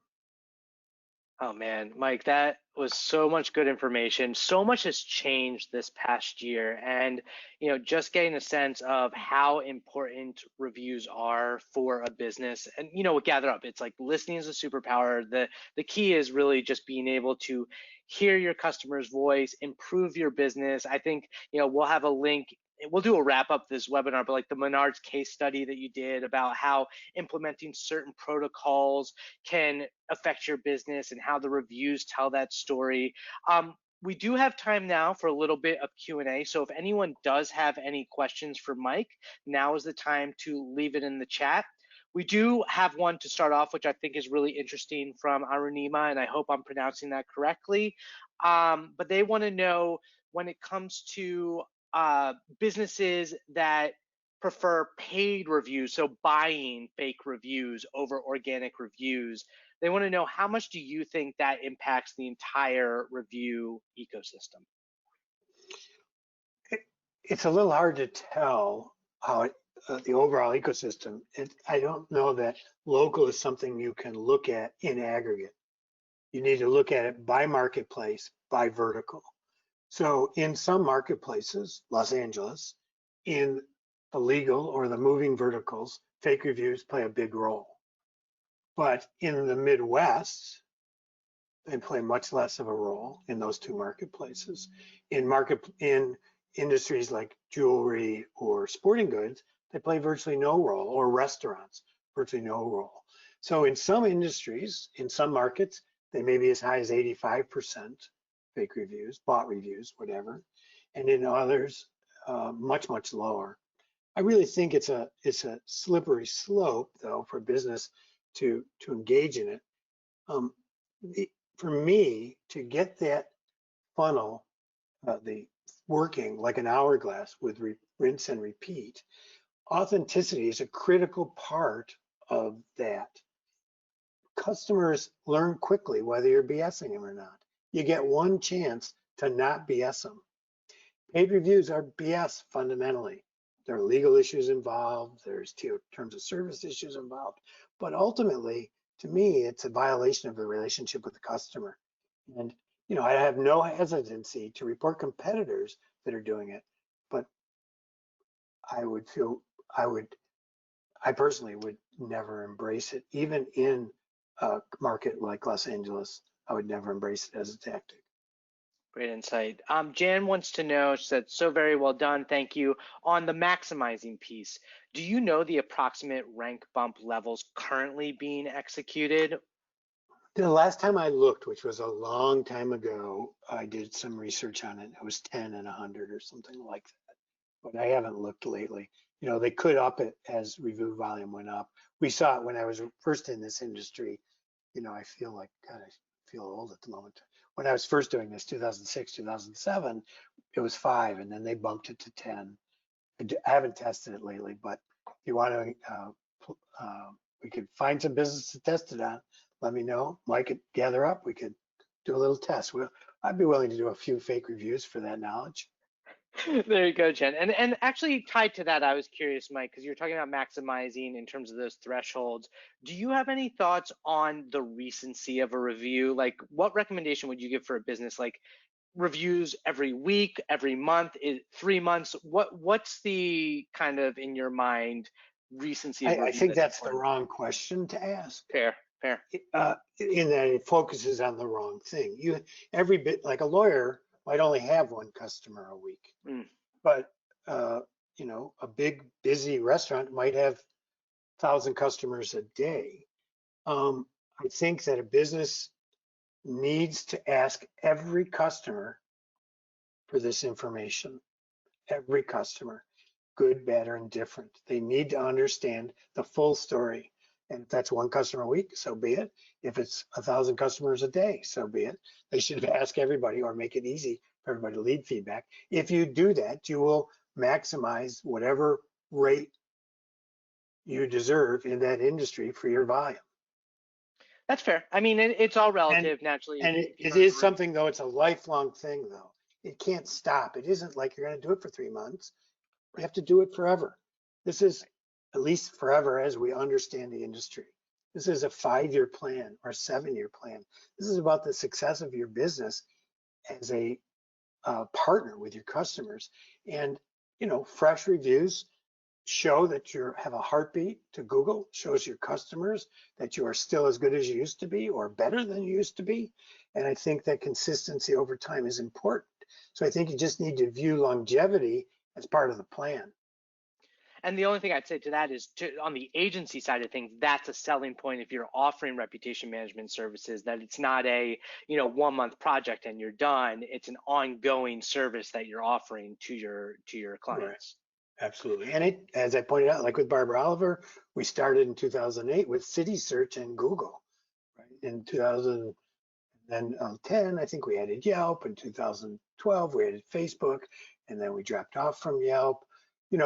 Oh man, Mike, that was so much good information. So much has changed this past year. And, just getting a sense of how important reviews are for a business. And, with GatherUp, it's like listening is a superpower. The key is really just being able to hear your customer's voice, improve your business. I think, we'll have a link. We'll do a wrap up this webinar, but like the Menards case study that you did about how implementing certain protocols can affect your business and how the reviews tell that story. We do have time now for a little bit of Q&A. So if anyone does have any questions for Mike, now is the time to leave it in the chat. We do have one to start off, which I think is really interesting from Arunima, and I hope I'm pronouncing that correctly. But they want to know, when it comes to businesses that prefer paid reviews, so buying fake reviews over organic reviews, they want to know, how much do you think that impacts the entire review ecosystem? It's a little hard to tell how the overall ecosystem. I don't know that local is something you can look at in aggregate. You need to look at it by marketplace, by vertical. So in some marketplaces, Los Angeles, in the legal or the moving verticals, fake reviews play a big role. But in the Midwest, they play much less of a role in those two marketplaces. In industries like jewelry or sporting goods, they play virtually no role, or restaurants, virtually no role. So in some industries, in some markets, they may be as high as 85% fake reviews, bot reviews, whatever. And in others, much, much lower. I really think it's a slippery slope, though, for business to engage in it. For me, to get that funnel, the working like an hourglass with rinse and repeat, authenticity is a critical part of that. Customers learn quickly whether you're BSing them or not. You get one chance to not BS them. Paid reviews are BS fundamentally. There are legal issues involved, there's terms of service issues involved, but ultimately, to me, it's a violation of the relationship with the customer. And I have no hesitancy to report competitors that are doing it, but I personally would never embrace it. Even in a market like Los Angeles, I would never embrace it as a tactic. Great insight. Jan wants to know, she said, so very well done, thank you. On the maximizing piece, do you know the approximate rank bump levels currently being executed? The last time I looked, which was a long time ago, I did some research on it. It was 10 and 100 or something like that, but I haven't looked lately. They could up it as review volume went up. We saw it when I was first in this industry. I feel like, God, I feel old at the moment. when I was first doing this, 2006, 2007, it was 5, and then they bumped it to 10. I haven't tested it lately, but if you want to, we could find some business to test it on. Let me know. Mike at GatherUp, we could do a little test. I'd be willing to do a few fake reviews for that knowledge. There you go, Jen. And actually tied to that, I was curious, Mike, because you're talking about maximizing in terms of those thresholds. Do you have any thoughts on the recency of a review? Like, what recommendation would you give for a business? Like, reviews every week, every month, 3 months? What's the kind of, in your mind, recency of I review think that's that's the important? wrong question to ask. Fair, fair. In that it focuses on the wrong thing. Every bit, like a lawyer might only have one customer a week, Mm. but a big busy restaurant might have 1,000 customers a day. I think that a business needs to ask every customer for this information. Every customer, good, bad, or indifferent. They need to understand the full story. And if that's one customer a week, so be it. If it's 1,000 customers a day, so be it. They should ask everybody or make it easy for everybody to lead feedback. If you do that, you will maximize whatever rate you deserve in that industry for your volume. That's fair. I mean, it's all And relative, naturally. and If you it don't is have a something though, it's a lifelong thing though. It can't stop. It isn't like you're going to do it for 3 months. You have to do it forever. This is at least forever as we understand the industry. This is a 5-year plan or a 7-year plan. This is about the success of your business as a partner with your customers. And, fresh reviews show that you have a heartbeat to Google, shows your customers that you are still as good as you used to be or better than you used to be. And I think that consistency over time is important. So I think you just need to view longevity as part of the plan. And the only thing I'd say to that is on the agency side of things, that's a selling point if you're offering reputation management services, that it's not a 1 month project and you're done. It's an ongoing service that you're offering to your Right. clients. Absolutely. And as I pointed out, like with Barbara Oliver, we started in 2008 with City Search and Google. Right. In 2010, I think we added Yelp. In 2012, we added Facebook, and then we dropped off from Yelp.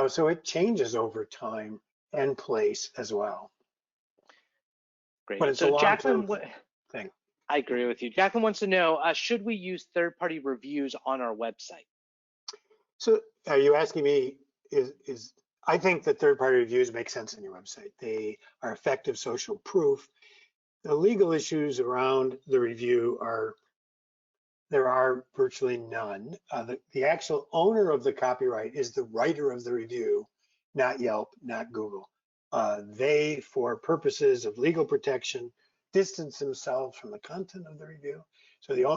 So it changes over time and place as well. But Great. it's a So long-term Jacqueline, thing. I agree with you. Jacqueline wants to know, should we use third-party reviews on our website? So are you asking me, I think that third-party reviews make sense on your website. They are effective social proof. The legal issues around the review there are virtually none. The actual owner of the copyright is the writer of the review, not Yelp, not Google. They, for purposes of legal protection, distance themselves from the content of the review. So the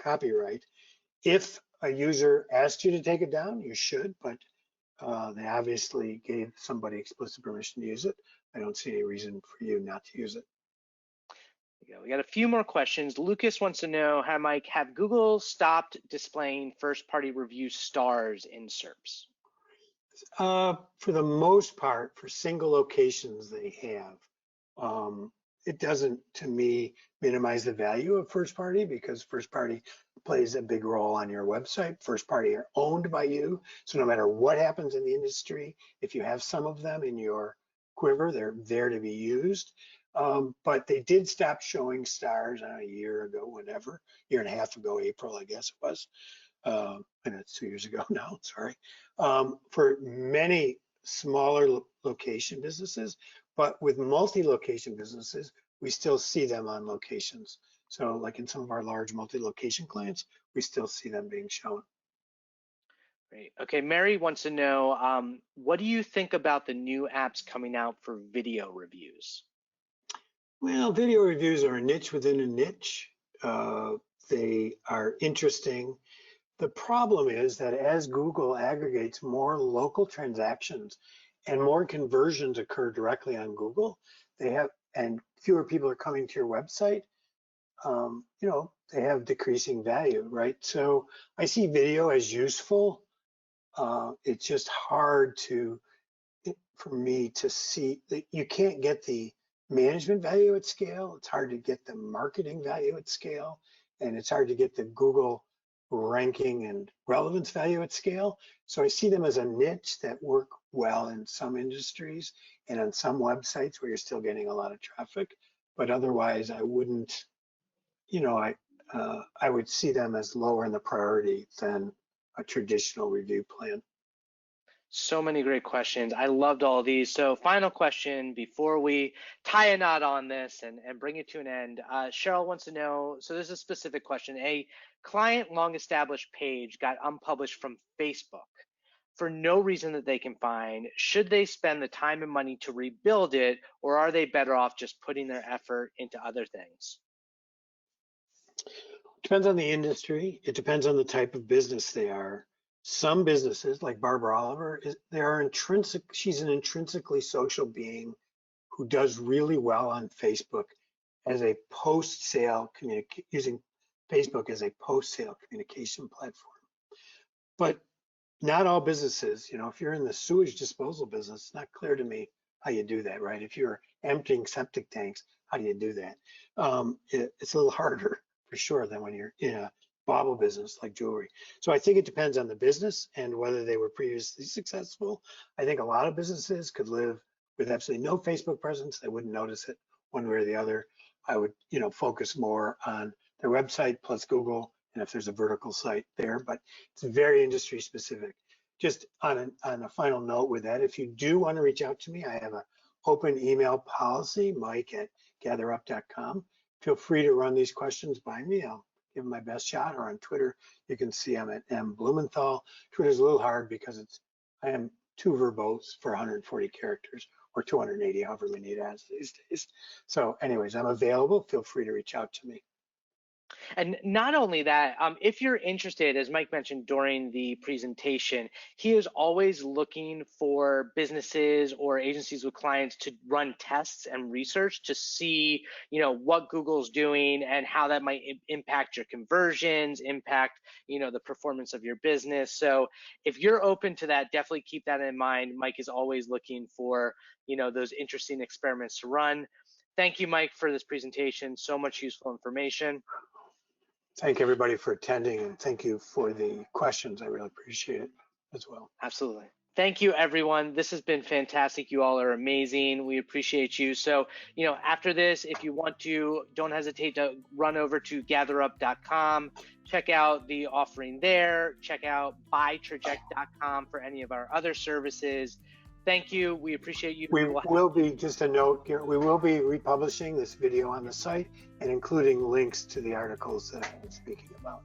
copyright, if a user asked you to take it down, you should, but they obviously gave somebody explicit permission to use it. I don't see any reason for you not to use it. We got a few more questions. Lucas wants to know, hi Mike, have Google stopped displaying first-party review stars in SERPs? For the most part, for single locations they have. It doesn't, to me, minimize the value of first party because first party plays a big role on your website. First party are owned by you. So no matter what happens in the industry, if you have some of them in your quiver, they're there to be used. But they did stop showing stars a year ago, whatever, year and a half ago, April, I guess it was. And it's 2 years ago now, sorry. For many smaller location businesses, but with multi-location businesses, we still see them on locations. So like in some of our large multi-location clients, we still see them being shown. Great. Okay, Mary wants to know, what do you think about the new apps coming out for video reviews? Well, video reviews are a niche within a niche. They are interesting. The problem is that as Google aggregates more local transactions and more conversions occur directly on Google, and fewer people are coming to your website, they have decreasing value, right? So I see video as useful. It's just hard for me to see that you can't get the management value at scale. It's hard to get the marketing value at scale. and it's hard to get the Google ranking and relevance value at scale. So I see them as a niche that work well in some industries and on some websites where you're still getting a lot of traffic. But otherwise, I wouldn't, I would see them as lower in the priority than a traditional review plan. So many great questions. I loved all these. So final question before we tie a knot on this and bring it to an end. Cheryl wants to know, so this is a specific question. A client long established page got unpublished from Facebook for no reason that they can find. Should they spend the time and money to rebuild it, or are they better off just putting their effort into other things? Depends on the industry. It depends on the type of business they are. Some businesses, like Barbara Oliver, she's an intrinsically social being who does really well on Facebook as a post-sale using Facebook as a post-sale communication platform. But not all businesses, if you're in the sewage disposal business, it's not clear to me how you do that, right? If you're emptying septic tanks, how do you do that? It's a little harder for sure than when you're in a bauble business like jewelry. So I think it depends on the business and whether they were previously successful. I think a lot of businesses could live with absolutely no Facebook presence. They wouldn't notice it one way or the other. I would, focus more on their website plus Google, and if there's a vertical site there, but it's very industry specific. Just on a final note with that, if you do want to reach out to me, I have an open email policy, mike@gatherup.com. Feel free to run these questions by me. I'll give them my best shot. Or on Twitter, you can see I'm at @Blumenthal. Twitter's a little hard because I am too verbose for 140 characters or 280, however many it has these days. So anyways, I'm available. Feel free to reach out to me. And not only that, if you're interested, as Mike mentioned during the presentation, he is always looking for businesses or agencies with clients to run tests and research to see, what Google's doing and how that might impact your conversions, impact, the performance of your business. So if you're open to that, definitely keep that in mind. Mike is always looking for, those interesting experiments to run. Thank you, Mike, for this presentation. So much useful information. Thank everybody for attending, and thank you for the questions. I really appreciate it as well. Absolutely. Thank you, everyone. This has been fantastic. You all are amazing. We appreciate you. So, after this, if you want to, don't hesitate to run over to GatherUp.com, check out the offering there, check out buytraject.com for any of our other services. Thank you. We appreciate you. We will be, just a note, Garrett, we will be republishing this video on the site and including links to the articles that I've been speaking about.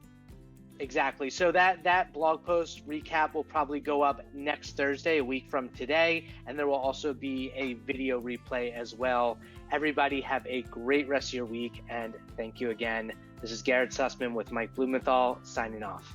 Exactly. So that blog post recap will probably go up next Thursday, a week from today, and there will also be a video replay as well. Everybody have a great rest of your week, and thank you again. This is Garrett Sussman with Mike Blumenthal signing off.